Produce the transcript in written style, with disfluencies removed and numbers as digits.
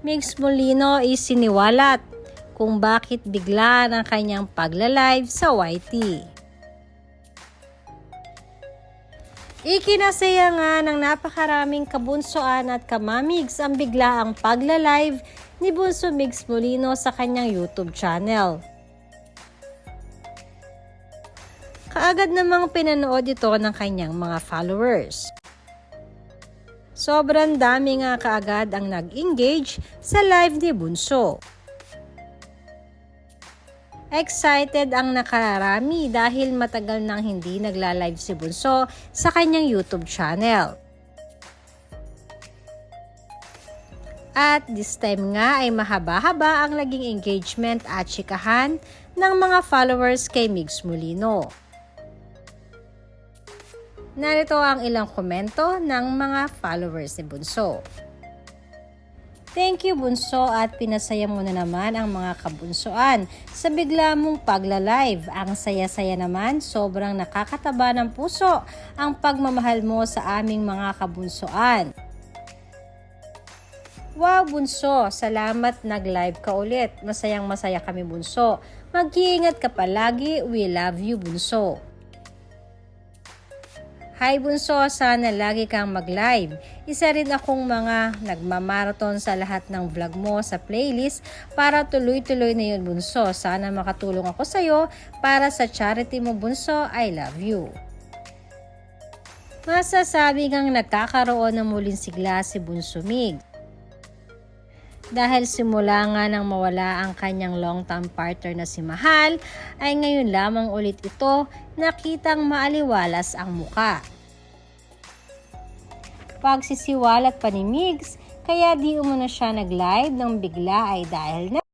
Migs Molino is siniwalat kung bakit bigla ng kanyang pagla-live sa YT. Ikinasaya nga ng napakaraming kabunsoan at kamamigs ang biglaang pagla-live ni Bunso Migs Molino sa kanyang YouTube channel. Kaagad namang pinanood ito ng kanyang mga followers. Sobrang dami nga kaagad ang nag-engage sa live ni Bunso. Excited ang nakararami dahil matagal nang hindi nagla-live si Bunso sa kanyang YouTube channel. At this time nga ay mahaba-haba ang naging engagement at chikahan ng mga followers kay Migs Molino. Narito ang ilang komento ng mga followers ni Bunso. Thank you Bunso at pinasaya mo na naman ang mga kabunsoan sa bigla mong pagla-live. Ang saya-saya naman, sobrang nakakataba ng puso ang pagmamahal mo sa aming mga kabunsoan. Wow Bunso, salamat nag-live ka ulit. Masayang masaya kami Bunso. Mag-iingat ka palagi, we love you Bunso. Hi Bunso, sana lagi kang mag-live. Isa rin akong mga nagmamarathon sa lahat ng vlog mo sa playlist para tuloy-tuloy na yun Bunso. Sana makatulong ako sa'yo para sa charity mo Bunso. I love you. Masasabi ngang nagkakaroon ng muling sigla si Bunso Migs. Dahil simula nga nang mawala ang kanyang long-term partner na si Mahal, ay ngayon lamang ulit ito nakitang maaliwalas ang muka. Pagsisiwalat pa ni Migs, kaya di umano siya nag-live nang bigla ay dahil na